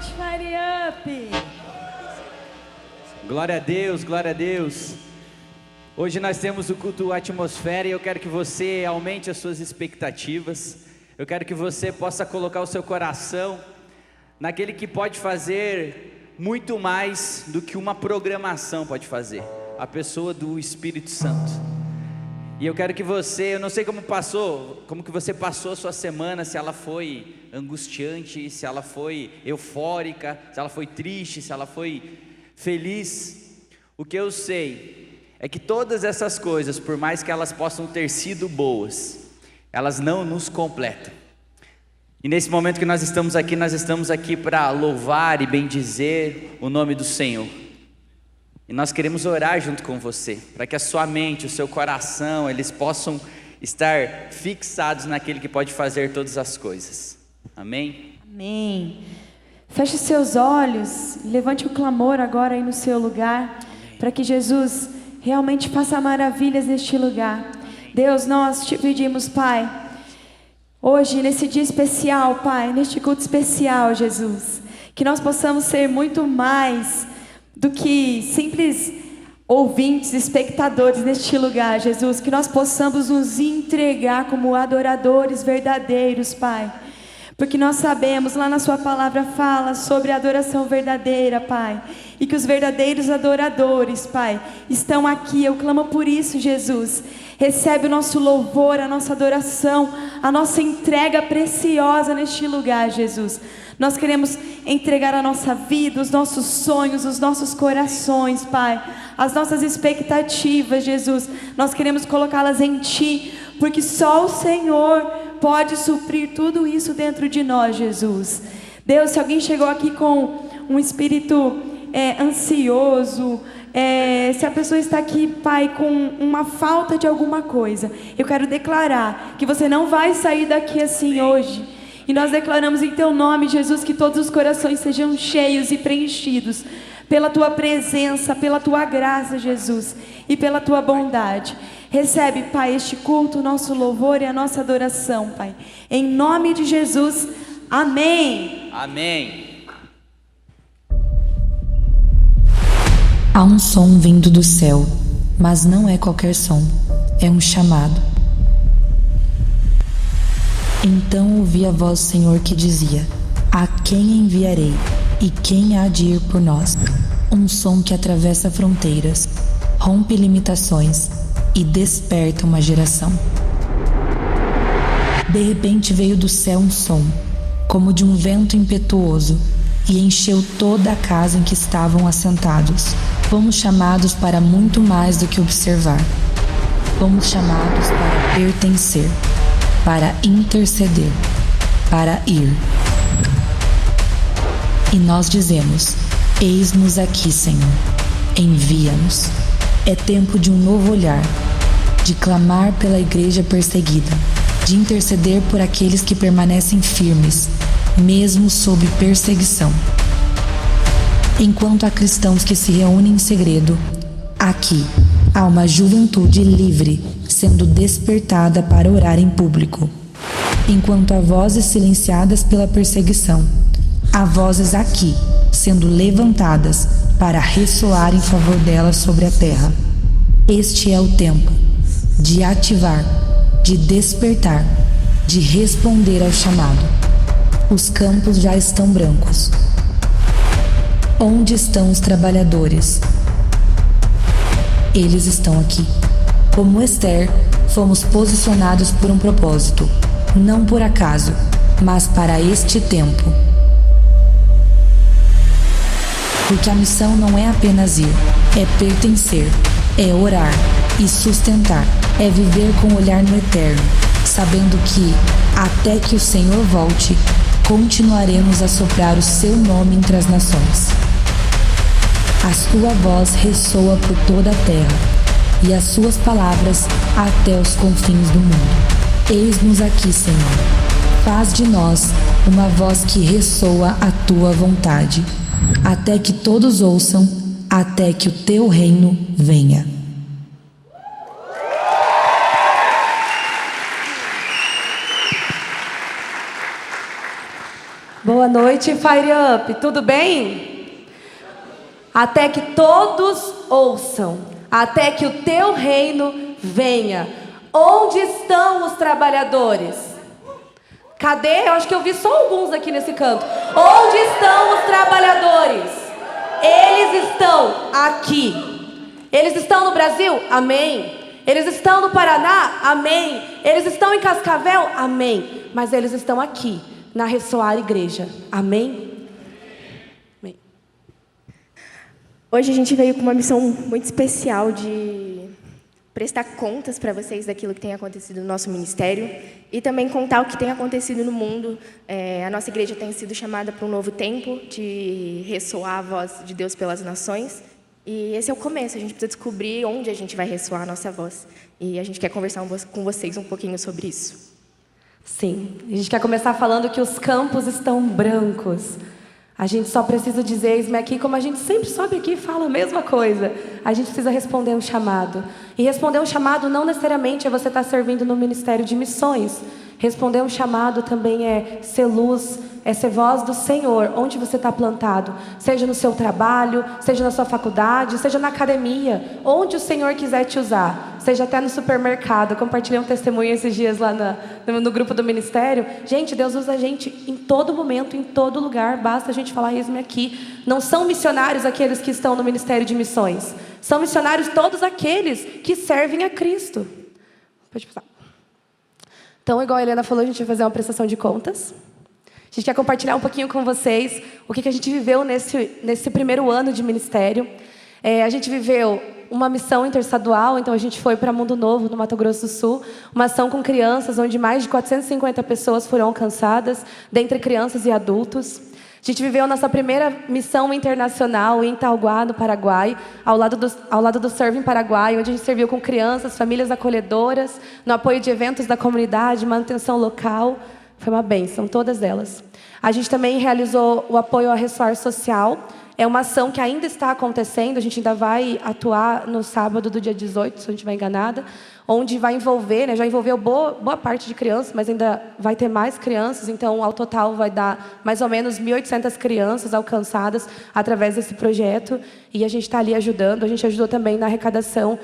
noite, Fire Up! Glória a Deus, glória a Deus. Hoje nós temos o culto Atmosfera e eu quero que você aumente as suas expectativas. Eu quero que você possa colocar o seu coração naquele que pode fazer muito mais do que uma programação pode fazer, a pessoa do Espírito Santo. E eu quero que você, eu não sei como que você passou a sua semana, se ela foi angustiante, se ela foi eufórica, se ela foi triste, se ela foi feliz. O que eu sei é que todas essas coisas, por mais que elas possam ter sido boas, elas não nos completam. E nesse momento que nós estamos aqui para louvar e bendizer o nome do Senhor. E nós queremos orar junto com você, para que a sua mente, o seu coração, eles possam estar fixados naquele que pode fazer todas as coisas. Amém? Amém. Feche seus olhos, levante o clamor agora aí no seu lugar, para que Jesus realmente faça maravilhas neste lugar. Deus, nós te pedimos, Pai, hoje nesse dia especial, Pai, neste culto especial, Jesus, que nós possamos ser muito mais do que simples ouvintes, espectadores neste lugar, Jesus, que nós possamos nos entregar como adoradores verdadeiros, Pai, porque nós sabemos, lá na sua palavra fala sobre a adoração verdadeira, Pai, e que os verdadeiros adoradores, Pai, estão aqui. Eu clamo por isso, Jesus. Recebe o nosso louvor, a nossa adoração, a nossa entrega preciosa neste lugar, Jesus. Nós queremos entregar a nossa vida, os nossos sonhos, os nossos corações, Pai, as nossas expectativas, Jesus. Nós queremos colocá-las em Ti, porque só o Senhor pode suprir tudo isso dentro de nós, Jesus. Deus, se alguém chegou aqui com um espírito ansioso, se a pessoa está aqui, Pai, com uma falta de alguma coisa, eu quero declarar que você não vai sair daqui assim hoje. E nós declaramos em Teu nome, Jesus, que todos os corações sejam cheios e preenchidos pela Tua presença, pela Tua graça, Jesus, e pela Tua bondade. Recebe, Pai, este culto, o nosso louvor e a nossa adoração, Pai. Em nome de Jesus, amém. Amém. Há um som vindo do céu, mas não é qualquer som, é um chamado. Então ouvi a voz do Senhor que dizia: a quem enviarei e quem há de ir por nós? Um som que atravessa fronteiras, rompe limitações e desperta uma geração. De repente veio do céu um som, como de um vento impetuoso, e encheu toda a casa em que estavam assentados. Fomos chamados para muito mais do que observar. Fomos chamados para pertencer, para interceder, para ir. E nós dizemos: eis-nos aqui, Senhor, envia-nos. É tempo de um novo olhar, de clamar pela igreja perseguida, de interceder por aqueles que permanecem firmes, mesmo sob perseguição. Enquanto há cristãos que se reúnem em segredo, aqui há uma juventude livre sendo despertada para orar em público. Enquanto há vozes silenciadas pela perseguição, há vozes aqui sendo levantadas para ressoar em favor delas sobre a terra. Este é o tempo de ativar, de despertar, de responder ao chamado. Os campos já estão brancos. Onde estão os trabalhadores? Eles estão aqui. Como Esther, fomos posicionados por um propósito, não por acaso, mas para este tempo. Porque a missão não é apenas ir, é pertencer, é orar e sustentar, é viver com o olhar no eterno, sabendo que, até que o Senhor volte, continuaremos a soprar o seu nome entre as nações. A sua voz ressoa por toda a terra, e as suas palavras até os confins do mundo. Eis-nos aqui, Senhor. Faz de nós uma voz que ressoa a tua vontade, até que todos ouçam, até que o teu reino venha. Boa noite, Fire Up. Tudo bem? Até que todos ouçam, até que o teu reino venha. Onde estão os trabalhadores? Cadê? Eu acho que eu vi só alguns aqui nesse canto. Onde estão os trabalhadores? Eles estão aqui. Eles estão no Brasil? Amém. Eles estão no Paraná? Amém. Eles estão em Cascavel? Amém. Mas eles estão aqui, na Ressoar Igreja. Amém? Amém. Hoje a gente veio com uma missão muito especial de prestar contas para vocês daquilo que tem acontecido no nosso ministério e também contar o que tem acontecido no mundo. A nossa igreja tem sido chamada para um novo tempo de ressoar a voz de Deus pelas nações. E esse é o começo, a gente precisa descobrir onde a gente vai ressoar a nossa voz. E a gente quer conversar com vocês um pouquinho sobre isso. Sim, a gente quer começar falando que os campos estão brancos. A gente só precisa dizer, eis-me aqui, como a gente sempre sobe aqui e fala a mesma coisa. A gente precisa responder um chamado. E responder um chamado não necessariamente é você estar servindo no Ministério de Missões. Responder um chamado também é ser luz, é ser voz do Senhor, onde você está plantado. Seja no seu trabalho, seja na sua faculdade, seja na academia, onde o Senhor quiser te usar. Seja até no supermercado. Eu compartilhei um testemunho esses dias lá no grupo do Ministério. Gente, Deus usa a gente em todo momento, em todo lugar. Basta a gente falar, eis-me aqui. Não são missionários aqueles que estão no Ministério de Missões. São missionários todos aqueles que servem a Cristo. Pode passar. Então, igual a Helena falou, a gente vai fazer uma prestação de contas. A gente quer compartilhar um pouquinho com vocês o que a gente viveu nesse primeiro ano de ministério. A gente viveu uma missão interestadual, então a gente foi para Mundo Novo, no Mato Grosso do Sul, uma ação com crianças, onde mais de 450 pessoas foram alcançadas, dentre crianças e adultos. A gente viveu a nossa primeira missão internacional em Itaúguá, no Paraguai, ao lado do Serving Paraguai, onde a gente serviu com crianças, famílias acolhedoras, no apoio de eventos da comunidade, manutenção local. Foi uma bênção, todas elas. A gente também realizou o apoio ao Ressoar Social. É uma ação que ainda está acontecendo, a gente ainda vai atuar no sábado do dia 18, se eu não estiver enganada, onde vai envolver, já envolveu boa parte de crianças, mas ainda vai ter mais crianças, então ao total vai dar mais ou menos 1.800 crianças alcançadas através desse projeto, e a gente está ali ajudando. A gente ajudou também na arrecadação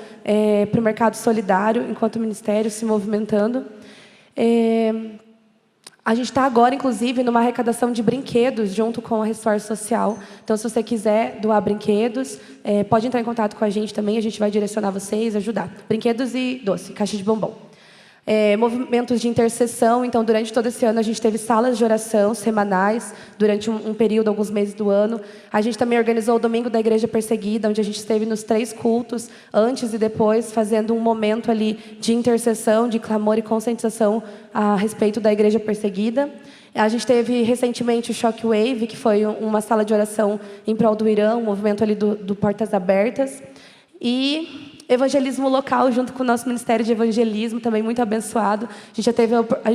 para o mercado solidário, enquanto o Ministério se movimentando. A gente está agora, inclusive, numa arrecadação de brinquedos junto com a Ressoar Social. Então, se você quiser doar brinquedos, pode entrar em contato com a gente também. A gente vai direcionar vocês, ajudar. Brinquedos e doce, caixa de bombom. Movimentos de intercessão. Então, durante todo esse ano, a gente teve salas de oração semanais, durante um período, alguns meses do ano. A gente também organizou o Domingo da Igreja Perseguida, onde a gente esteve nos 3 cultos, antes e depois, fazendo um momento ali de intercessão, de clamor e conscientização a respeito da Igreja Perseguida. A gente teve recentemente o Shockwave, que foi uma sala de oração em prol do Irã, um movimento ali do Portas Abertas. E evangelismo local, junto com o nosso Ministério de Evangelismo, também muito abençoado. A gente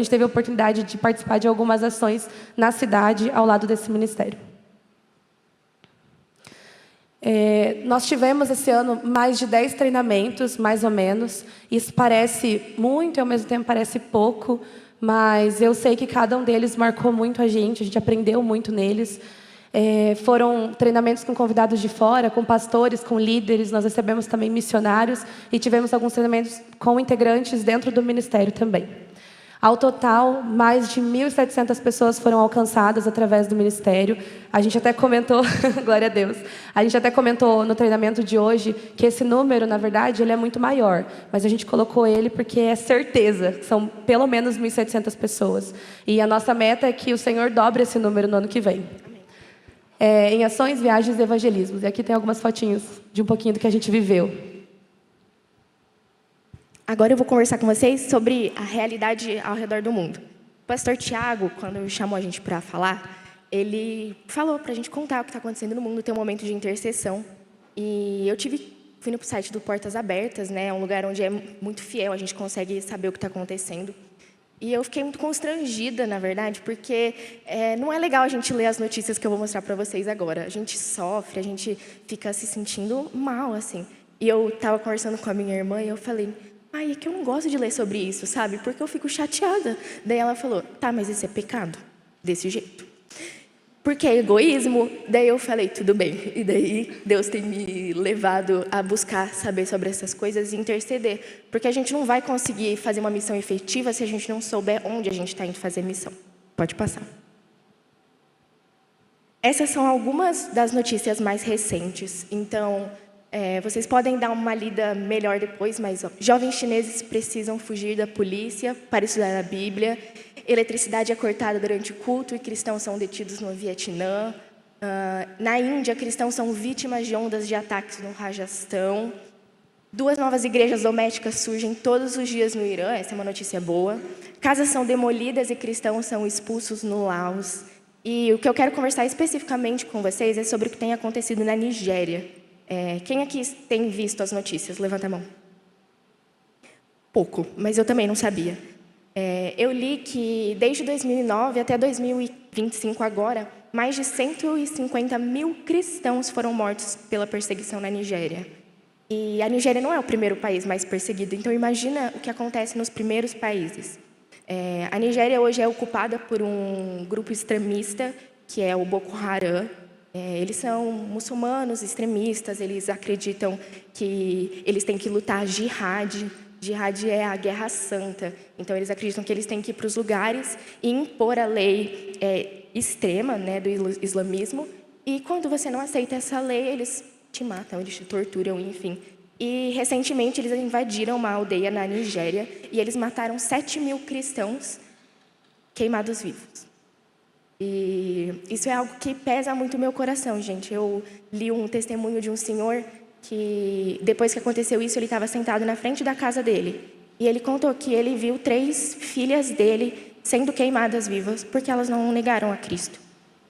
teve a oportunidade de participar de algumas ações na cidade, ao lado desse ministério. Nós tivemos esse ano mais de 10 treinamentos, mais ou menos. Isso parece muito e ao mesmo tempo parece pouco, mas eu sei que cada um deles marcou muito a gente aprendeu muito neles. Foram treinamentos com convidados de fora, com pastores, com líderes. Nós recebemos também missionários e tivemos alguns treinamentos com integrantes dentro do ministério também. Ao total, mais de 1.700 pessoas foram alcançadas através do ministério. A gente até comentou, glória a Deus, a gente até comentou no treinamento de hoje que esse número, na verdade, ele é muito maior. Mas a gente colocou ele porque é certeza, que são pelo menos 1.700 pessoas. E a nossa meta é que o Senhor dobre esse número no ano que vem. Em ações, viagens e evangelismos. E aqui tem algumas fotinhos de um pouquinho do que a gente viveu. Agora eu vou conversar com vocês sobre a realidade ao redor do mundo. O pastor Tiago, quando chamou a gente para falar, ele falou para a gente contar o que está acontecendo no mundo, ter um momento de intercessão. E eu fui no site do Portas Abertas, né? É um lugar onde é muito fiel, a gente consegue saber o que está acontecendo. E eu fiquei muito constrangida, na verdade, porque não é legal a gente ler as notícias que eu vou mostrar para vocês agora. A gente sofre, a gente fica se sentindo mal, assim. E eu estava conversando com a minha irmã e eu falei, é que eu não gosto de ler sobre isso, sabe? Porque eu fico chateada. Daí ela falou, tá, mas isso é pecado? Desse jeito. por que egoísmo? Daí eu falei, tudo bem. E daí Deus tem me levado a buscar saber sobre essas coisas e interceder. Porque a gente não vai conseguir fazer uma missão efetiva se a gente não souber onde a gente está indo fazer missão. Pode passar. Essas são algumas das notícias mais recentes. Então, vocês podem dar uma lida melhor depois, mas jovens chineses precisam fugir da polícia para estudar a Bíblia. Eletricidade é cortada durante o culto e cristãos são detidos no Vietnã. Na Índia, cristãos são vítimas de ondas de ataques no Rajastão. 2 novas igrejas domésticas surgem todos os dias no Irã, essa é uma notícia boa. Casas são demolidas e cristãos são expulsos no Laos. E o que eu quero conversar especificamente com vocês é sobre o que tem acontecido na Nigéria. Quem aqui tem visto as notícias? Levanta a mão. Pouco, mas eu também não sabia. Eu li que desde 2009 até 2025 agora, mais de 150 mil cristãos foram mortos pela perseguição na Nigéria. E a Nigéria não é o primeiro país mais perseguido, então imagina o que acontece nos primeiros países. A Nigéria hoje é ocupada por um grupo extremista, que é o Boko Haram. Eles são muçulmanos extremistas, eles acreditam que eles têm que lutar jihad. Jihad é a guerra santa. Então, eles acreditam que eles têm que ir para os lugares e impor a lei extrema, né, do islamismo. E quando você não aceita essa lei, eles te matam, eles te torturam, enfim. E, recentemente, eles invadiram uma aldeia na Nigéria e eles mataram 7 mil cristãos queimados vivos. E isso é algo que pesa muito o meu coração, gente. Eu li um testemunho de um senhor que, depois que aconteceu isso, ele estava sentado na frente da casa dele. E ele contou que ele viu 3 filhas dele sendo queimadas vivas porque elas não negaram a Cristo.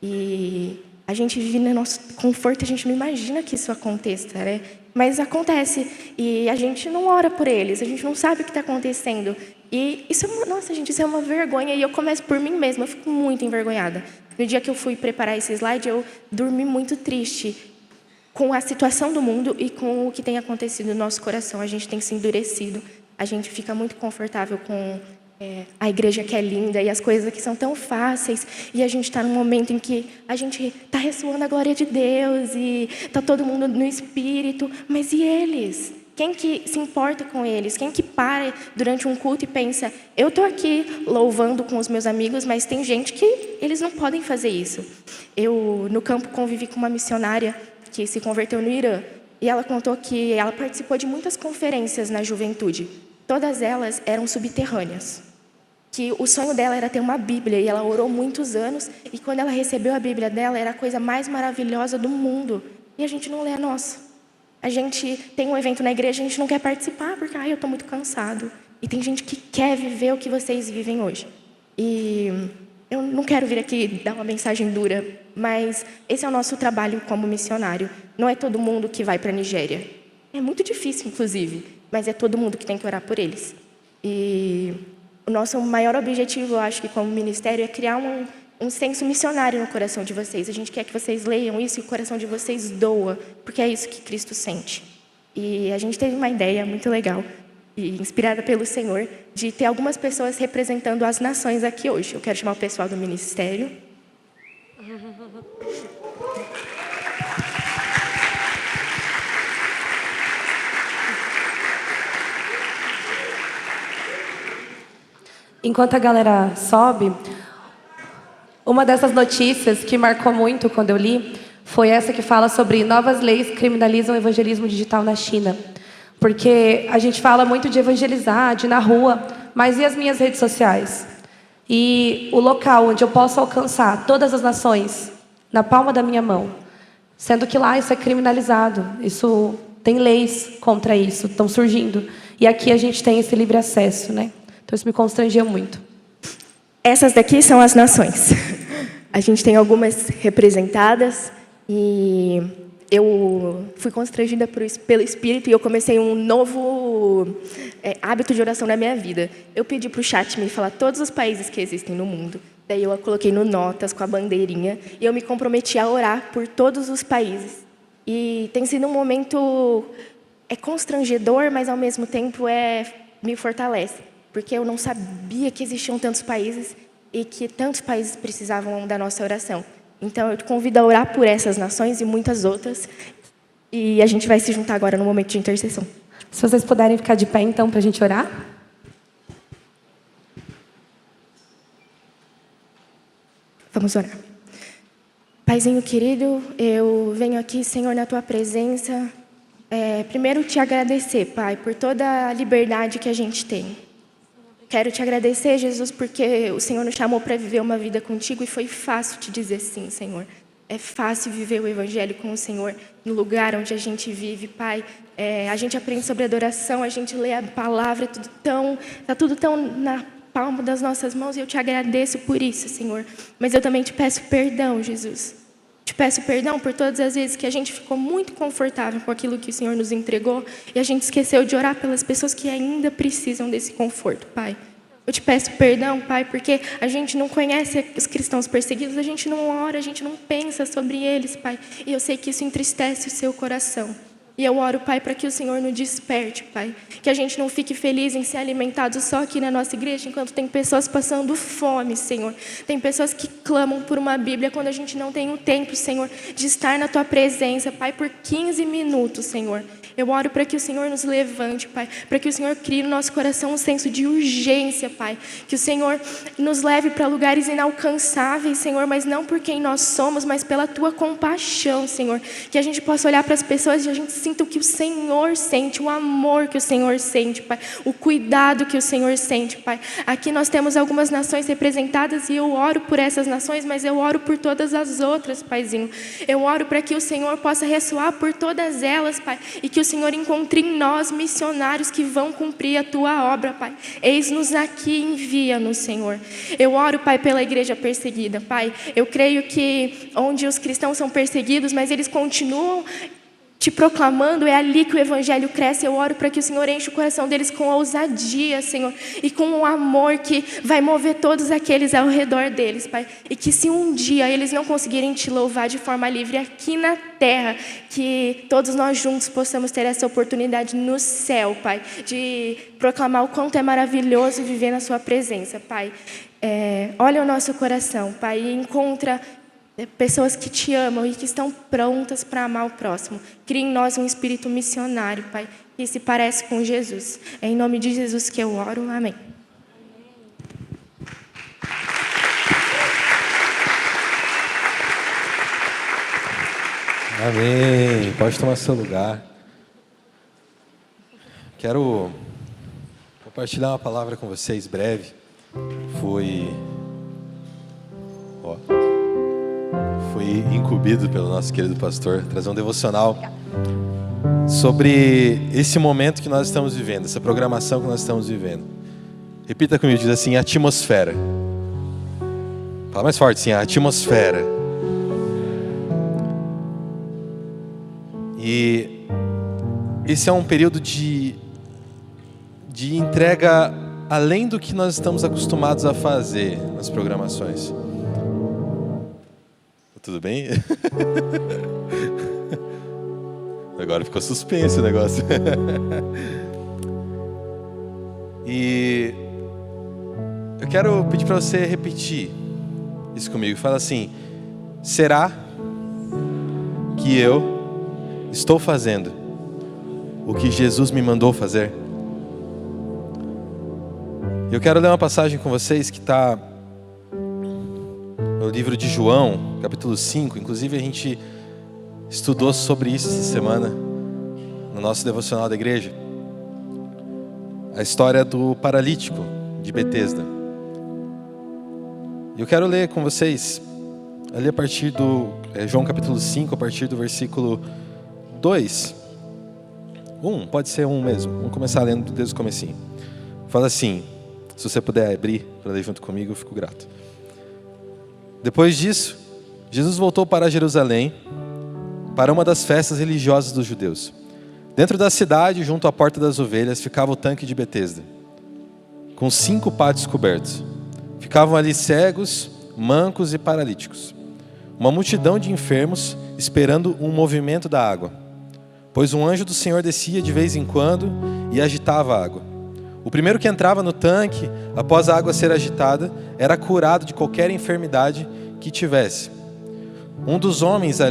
E a gente vive no nosso conforto, a gente não imagina que isso aconteça, né? Mas acontece. E a gente não ora por eles, a gente não sabe o que está acontecendo. E isso isso é uma vergonha. E eu começo por mim mesma, eu fico muito envergonhada. No dia que eu fui preparar esse slide, eu dormi muito triste com a situação do mundo e com o que tem acontecido no nosso coração. A gente tem se endurecido, a gente fica muito confortável com a igreja que é linda e as coisas que são tão fáceis, e a gente está num momento em que a gente está ressoando a glória de Deus e está todo mundo no Espírito, mas e eles? Quem que se importa com eles? Quem que para durante um culto e pensa, eu estou aqui louvando com os meus amigos, mas tem gente que eles não podem fazer isso. Eu, no campo, convivi com uma missionária que se converteu no Irã, e ela contou que ela participou de muitas conferências na juventude. Todas elas eram subterrâneas. Que o sonho dela era ter uma Bíblia, e ela orou muitos anos, e quando ela recebeu a Bíblia dela, era a coisa mais maravilhosa do mundo. E a gente não lê a nossa. A gente tem um evento na igreja, a gente não quer participar, porque eu estou muito cansado. E tem gente que quer viver o que vocês vivem hoje. E eu não quero vir aqui dar uma mensagem dura, mas esse é o nosso trabalho como missionário. Não é todo mundo que vai para a Nigéria. É muito difícil, inclusive, mas é todo mundo que tem que orar por eles. E o nosso maior objetivo, eu acho que como ministério, é criar um senso missionário no coração de vocês. A gente quer que vocês leiam isso e o coração de vocês doa, porque é isso que Cristo sente. E a gente teve uma ideia muito legal, e inspirada pelo Senhor, de ter algumas pessoas representando as nações aqui hoje. Eu quero chamar o pessoal do ministério. Enquanto a galera sobe, uma dessas notícias que marcou muito quando eu li foi essa que fala sobre novas leis criminalizam o evangelismo digital na China. Porque a gente fala muito de evangelizar, de ir na rua, mas e as minhas redes sociais? E o local onde eu posso alcançar todas as nações na palma da minha mão, sendo que lá isso é criminalizado, isso tem leis contra isso, estão surgindo. E aqui a gente tem esse livre acesso, né? Então isso me constrangia muito. Essas daqui são as nações. A gente tem algumas representadas e eu fui constrangida pelo Espírito e eu comecei um novo hábito de oração na minha vida. Eu pedi para o chat me falar todos os países que existem no mundo. Daí eu a coloquei no Notas com a bandeirinha e eu me comprometi a orar por todos os países. E tem sido um momento constrangedor, mas ao mesmo tempo me fortalece. Porque eu não sabia que existiam tantos países e que tantos países precisavam da nossa oração. Então, eu te convido a orar por essas nações e muitas outras. E a gente vai se juntar agora no momento de intercessão. Se vocês puderem ficar de pé, então, para a gente orar. Vamos orar. Paizinho querido, eu venho aqui, Senhor, na Tua presença. Primeiro te agradecer, Pai, por toda a liberdade que a gente tem. Quero te agradecer, Jesus, porque o Senhor nos chamou para viver uma vida contigo e foi fácil te dizer sim, Senhor. É fácil viver o Evangelho com o Senhor no lugar onde a gente vive, Pai. A gente aprende sobre adoração, a gente lê a palavra, está tudo tão na palma das nossas mãos e eu te agradeço por isso, Senhor. Mas eu também te peço perdão, Jesus. Te peço perdão por todas as vezes que a gente ficou muito confortável com aquilo que o Senhor nos entregou e a gente esqueceu de orar pelas pessoas que ainda precisam desse conforto, Pai. Eu te peço perdão, Pai, porque a gente não conhece os cristãos perseguidos, a gente não ora, a gente não pensa sobre eles, Pai. E eu sei que isso entristece o seu coração. E eu oro, Pai, para que o Senhor nos desperte, Pai. Que a gente não fique feliz em ser alimentado só aqui na nossa igreja, enquanto tem pessoas passando fome, Senhor. Tem pessoas que clamam por uma Bíblia quando a gente não tem o tempo, Senhor, de estar na Tua presença, Pai, por 15 minutos, Senhor. Eu oro para que o Senhor nos levante, Pai, para que o Senhor crie no nosso coração um senso de urgência, Pai, que o Senhor nos leve para lugares inalcançáveis, Senhor, mas não por quem nós somos, mas pela Tua compaixão, Senhor, que a gente possa olhar para as pessoas e a gente sinta o que o Senhor sente, o amor que o Senhor sente, Pai, o cuidado que o Senhor sente, Pai. Aqui nós temos algumas nações representadas e eu oro por essas nações, mas eu oro por todas as outras, Paizinho. Eu oro para que o Senhor possa ressoar por todas elas, Pai, e que o Senhor encontre em nós missionários que vão cumprir a Tua obra, Pai. Eis-nos aqui, envia-nos, Senhor. Eu oro, Pai, pela igreja perseguida, Pai. Eu creio que onde os cristãos são perseguidos, mas eles continuam te proclamando, é ali que o Evangelho cresce. Eu oro para que o Senhor enche o coração deles com ousadia, Senhor, e com um amor que vai mover todos aqueles ao redor deles, Pai. E que se um dia eles não conseguirem te louvar de forma livre aqui na terra, que todos nós juntos possamos ter essa oportunidade no céu, Pai, de proclamar o quanto é maravilhoso viver na Sua presença, Pai. Olha o nosso coração, Pai, e encontra pessoas que te amam e que estão prontas para amar o próximo. Cria em nós um espírito missionário, Pai, que se parece com Jesus. É em nome de Jesus que eu oro. Amém. Amém. Pode tomar seu lugar. Quero compartilhar uma palavra com vocês breve. Fui incumbido pelo nosso querido pastor trazer um devocional sobre esse momento que nós estamos vivendo, essa programação que nós estamos vivendo. Repita comigo, diz assim: atmosfera. Fala mais forte, sim, a atmosfera. E esse é um período de entrega além do que nós estamos acostumados a fazer nas programações. Tudo bem? Agora ficou suspense o negócio. E eu quero pedir para você repetir isso comigo. Fala assim: será que eu estou fazendo o que Jesus me mandou fazer? Eu quero ler uma passagem com vocês que está no livro de João, capítulo 5. Inclusive a gente estudou sobre isso essa semana no nosso devocional da igreja. A história do paralítico de Betesda. E eu quero ler com vocês ali a partir do João capítulo 5, a partir do versículo 2. Pode ser mesmo. Vamos começar lendo desde o comecinho. Fala assim, se você puder abrir para ler junto comigo, eu fico grato. Depois disso, Jesus voltou para Jerusalém, para uma das festas religiosas dos judeus. Dentro da cidade, junto à Porta das Ovelhas, ficava o tanque de Betesda, com 5 pátios cobertos. Ficavam ali cegos, mancos e paralíticos. Uma multidão de enfermos esperando um movimento da água, pois um anjo do Senhor descia de vez em quando e agitava a água. O primeiro que entrava no tanque, após a água ser agitada, era curado de qualquer enfermidade que tivesse. Um dos homens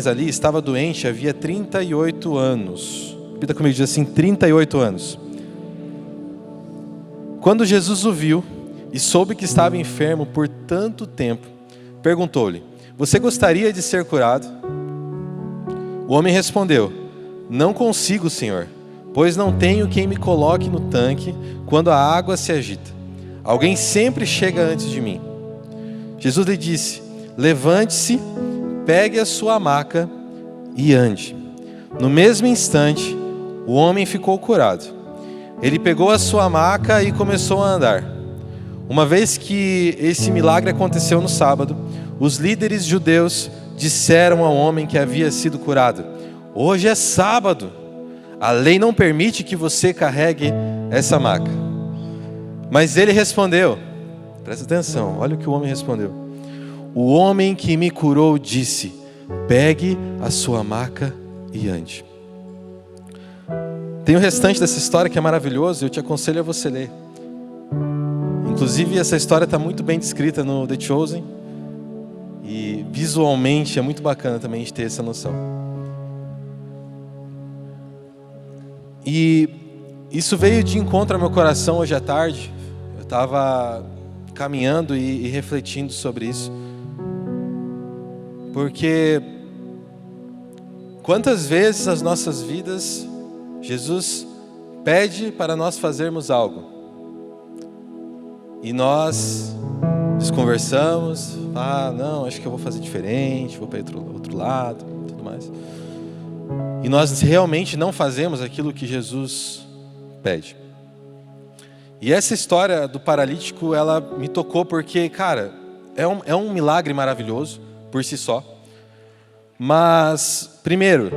ali estava doente havia 38 anos. Repita comigo, diz assim, 38 anos. Quando Jesus o viu e soube que estava enfermo por tanto tempo, perguntou-lhe: você gostaria de ser curado? O homem respondeu: não consigo, Senhor, pois não tenho quem me coloque no tanque quando a água se agita. Alguém sempre chega antes de mim. Jesus lhe disse: levante-se, pegue a sua maca e ande. No mesmo instante, o homem ficou curado. Ele pegou a sua maca e começou a andar. Uma vez que esse milagre aconteceu no sábado, os líderes judeus disseram ao homem que havia sido curado: hoje é sábado, a lei não permite que você carregue essa maca. Mas ele respondeu, presta atenção, olha o que o homem respondeu: o homem que me curou disse: pegue a sua maca e ande. Tem o restante dessa história que é maravilhoso, eu te aconselho a você ler. Inclusive essa história está muito bem descrita no The Chosen, e visualmente é muito bacana também a gente ter essa noção. E isso veio de encontro ao meu coração hoje à tarde. Eu estava caminhando e refletindo sobre isso. Porque quantas vezes nas nossas vidas Jesus pede para nós fazermos algo e nós desconversamos, não, acho que eu vou fazer diferente, vou para outro lado, tudo mais. E nós realmente não fazemos aquilo que Jesus pede. E essa história do paralítico, ela me tocou porque, cara, é um milagre maravilhoso por si só. Mas, primeiro,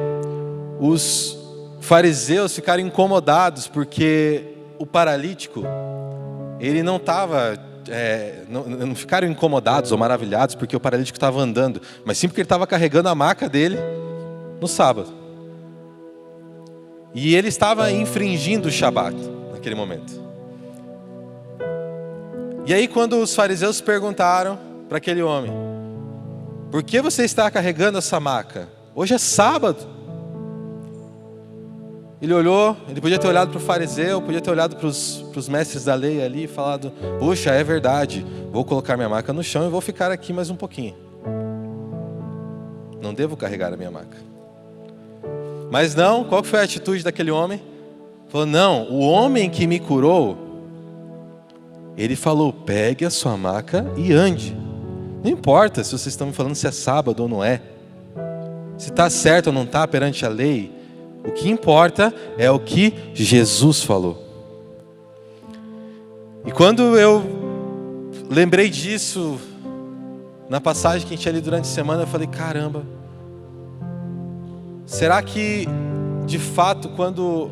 os fariseus ficaram incomodados porque o paralítico, ele não estava, não ficaram incomodados ou maravilhados porque o paralítico estava andando, mas sim porque ele estava carregando a maca dele no sábado. E ele estava infringindo o Shabat naquele momento. E aí quando os fariseus perguntaram para aquele homem: por que você está carregando essa maca? Hoje é sábado. Ele olhou, ele podia ter olhado para o fariseu, podia ter olhado para os mestres da lei ali e falado: puxa, é verdade, vou colocar minha maca no chão e vou ficar aqui mais um pouquinho. Não devo carregar a minha maca. Mas não, qual foi a atitude daquele homem? Falou: não, o homem que me curou, ele falou: pegue a sua maca e ande. Não importa se vocês estão me falando se é sábado ou não é, se está certo ou não está perante a lei. O que importa é o que Jesus falou. E quando eu lembrei disso, na passagem que a gente ia ali durante a semana, eu falei: caramba, será que, de fato, quando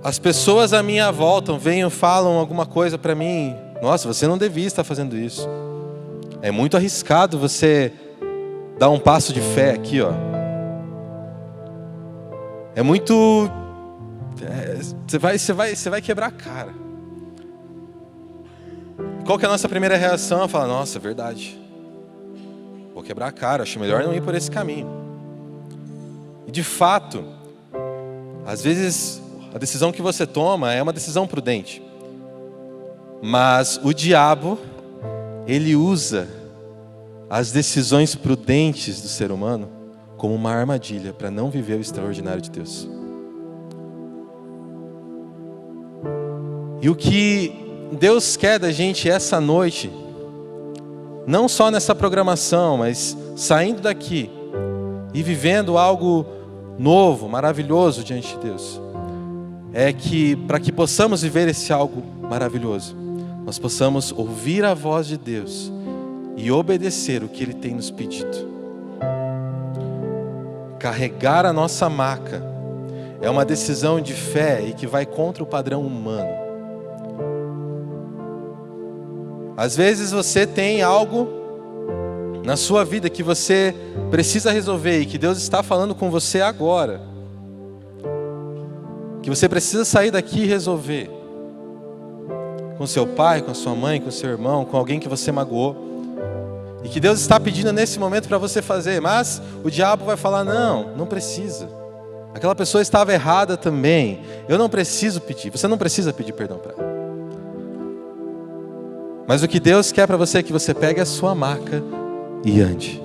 as pessoas à minha volta vêm e falam alguma coisa para mim: nossa, você não devia estar fazendo isso. É muito arriscado você dar um passo de fé aqui, ó. É muito... Você vai quebrar a cara. Qual que é a nossa primeira reação? Falar: nossa, é verdade, vou quebrar a cara, acho melhor não ir por esse caminho. E de fato, às vezes a decisão que você toma é uma decisão prudente. Mas o diabo, ele usa as decisões prudentes do ser humano como uma armadilha para não viver o extraordinário de Deus. E o que Deus quer da gente essa noite, não só nessa programação, mas saindo daqui e vivendo algo novo, maravilhoso diante de Deus, é que para que possamos viver esse algo maravilhoso, nós possamos ouvir a voz de Deus e obedecer o que Ele tem nos pedido. Carregar a nossa maca é uma decisão de fé e que vai contra o padrão humano. Às vezes você tem algo na sua vida que você precisa resolver e que Deus está falando com você agora, que você precisa sair daqui e resolver com seu pai, com a sua mãe, com seu irmão, com alguém que você magoou. E que Deus está pedindo nesse momento para você fazer, mas o diabo vai falar, não precisa. Aquela pessoa estava errada também. Eu não preciso pedir, você não precisa pedir perdão para ela. Mas o que Deus quer para você é que você pegue a sua maca e ande.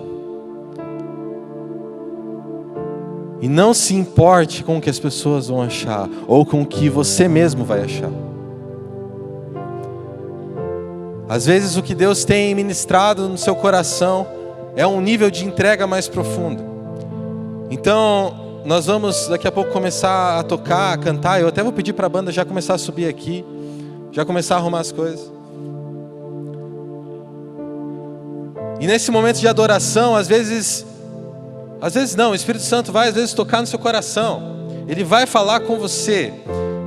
E não se importe com o que as pessoas vão achar, ou com o que você mesmo vai achar. Às vezes o que Deus tem ministrado no seu coração é um nível de entrega mais profundo. Então, nós vamos daqui a pouco começar a tocar, a cantar. Eu até vou pedir para a banda já começar a subir aqui, já começar a arrumar as coisas. E nesse momento de adoração, às vezes não, o Espírito Santo vai às vezes tocar no seu coração. Ele vai falar com você,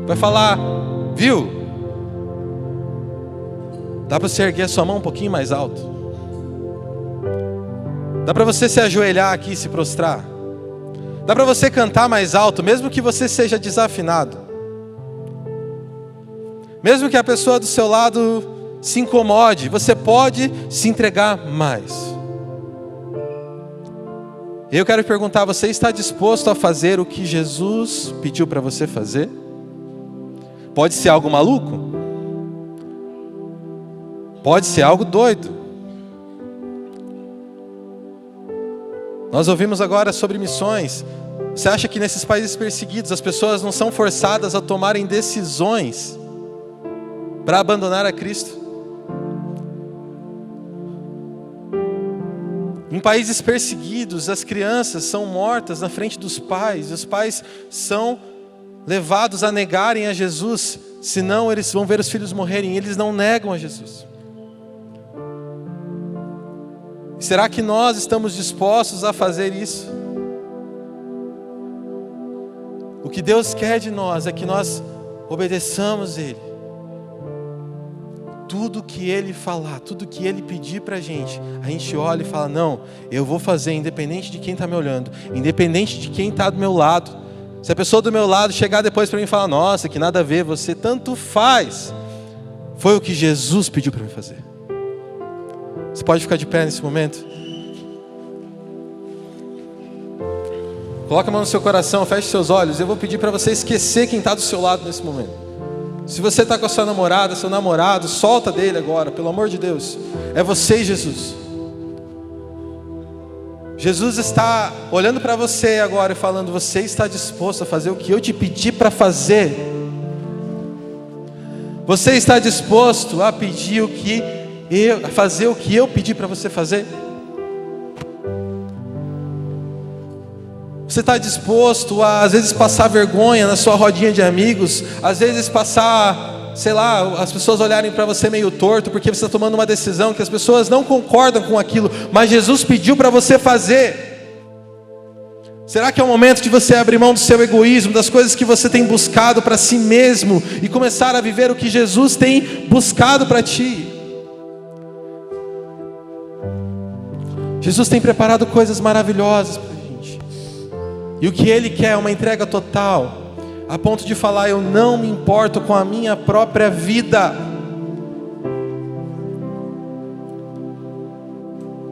vai falar, viu? Dá para você erguer a sua mão um pouquinho mais alto? Dá para você se ajoelhar aqui e se prostrar? Dá para você cantar mais alto, mesmo que você seja desafinado? Mesmo que a pessoa do seu lado se incomode, você pode se entregar mais. Eu quero perguntar, você está disposto a fazer o que Jesus pediu para você fazer? Pode ser algo maluco? Pode ser algo doido. Nós ouvimos agora sobre missões. Você acha que nesses países perseguidos as pessoas não são forçadas a tomarem decisões para abandonar a Cristo? Em países perseguidos, as crianças são mortas na frente dos pais. Os pais são levados a negarem a Jesus, senão eles vão ver os filhos morrerem. Eles não negam a Jesus. Será que nós estamos dispostos a fazer isso? O que Deus quer de nós é que nós obedeçamos Ele. Tudo que Ele falar, tudo que Ele pedir pra gente, a gente olha e fala, não, eu vou fazer, independente de quem está me olhando, independente de quem está do meu lado. Se a pessoa do meu lado chegar depois para mim e falar, nossa, que nada a ver, você tanto faz. Foi o que Jesus pediu para mim fazer. Você pode ficar de pé nesse momento? Coloca a mão no seu coração, feche seus olhos. Eu vou pedir para você esquecer quem está do seu lado nesse momento. Se você está com a sua namorada, seu namorado, solta dele agora, pelo amor de Deus. É você e Jesus. Jesus está olhando para você agora e falando, você está disposto a fazer o que eu te pedi para fazer? Você está disposto a pedir a fazer o que eu pedi para você fazer? Você está disposto a, às vezes, passar vergonha na sua rodinha de amigos? Às vezes passar, sei lá, as pessoas olharem para você meio torto, porque você está tomando uma decisão que as pessoas não concordam com aquilo, mas Jesus pediu para você fazer. Será que é o momento de você abrir mão do seu egoísmo, das coisas que você tem buscado para si mesmo, e começar a viver o que Jesus tem buscado para ti? Jesus tem preparado coisas maravilhosas para a gente. E o que Ele quer é uma entrega total, a ponto de falar, eu não me importo com a minha própria vida.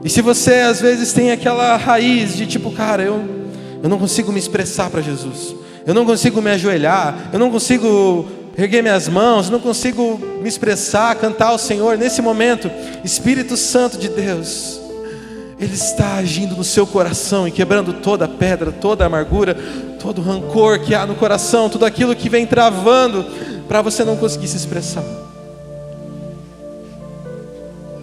E se você às vezes tem aquela raiz de tipo, cara, eu não consigo me expressar para Jesus, eu não consigo me ajoelhar, eu não consigo erguer minhas mãos, não consigo me expressar, cantar ao Senhor, nesse momento, Espírito Santo de Deus, Ele está agindo no seu coração e quebrando toda a pedra, toda a amargura, todo o rancor que há no coração, tudo aquilo que vem travando para você não conseguir se expressar.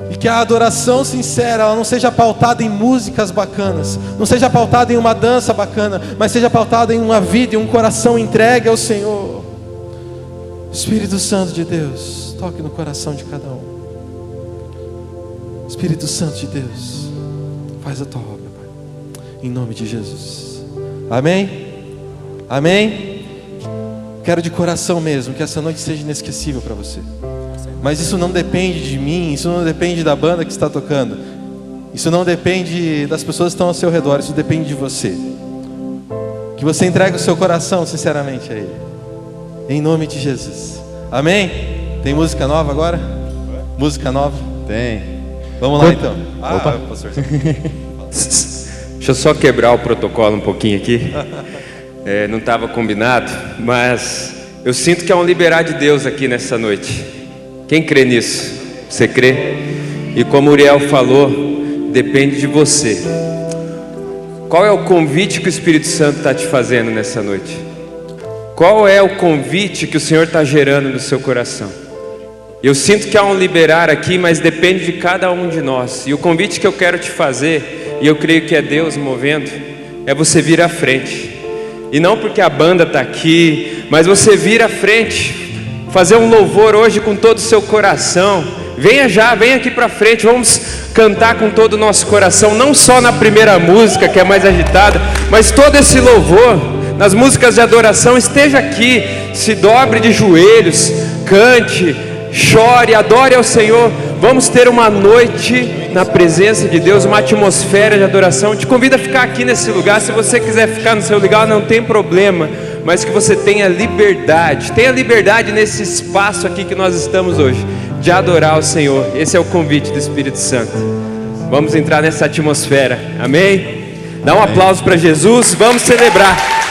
E que a adoração sincera, ela não seja pautada em músicas bacanas, não seja pautada em uma dança bacana, mas seja pautada em uma vida e um coração entregue ao Senhor. Espírito Santo de Deus, toque no coração de cada um. Espírito Santo de Deus, faz a tua obra, Pai, em nome de Jesus. Amém? Amém? Quero de coração mesmo que essa noite seja inesquecível para você. Mas isso não depende de mim, isso não depende da banda que está tocando, isso não depende das pessoas que estão ao seu redor, isso depende de você. Que você entregue o seu coração sinceramente a Ele, em nome de Jesus. Amém? Tem música nova agora? Música nova? Tem. Vamos lá então. Opa. Pastor. Deixa eu só quebrar o protocolo um pouquinho aqui. Não estava combinado, mas eu sinto que há um liberar de Deus aqui nessa noite. Quem crê nisso? Você crê? E como o Uriel falou, depende de você. Qual é o convite que o Espírito Santo está te fazendo nessa noite? Qual é o convite que o Senhor está gerando no seu coração? Eu sinto que há um liberar aqui, mas depende de cada um de nós. E o convite que eu quero te fazer, e eu creio que é Deus movendo, é você vir à frente. E não porque a banda está aqui, mas você vir à frente, fazer um louvor hoje com todo o seu coração. Venha aqui para frente, vamos cantar com todo o nosso coração, não só na primeira música, que é mais agitada, mas todo esse louvor, nas músicas de adoração, esteja aqui, se dobre de joelhos, cante, chore, adore ao Senhor. Vamos ter uma noite na presença de Deus, uma atmosfera de adoração. Te convido a ficar aqui nesse lugar. Se você quiser ficar no seu lugar, não tem problema, mas que você tenha liberdade nesse espaço aqui que nós estamos hoje, de adorar ao Senhor. Esse é o convite do Espírito Santo. Vamos entrar nessa atmosfera, amém? Dá um aplauso para Jesus, vamos celebrar.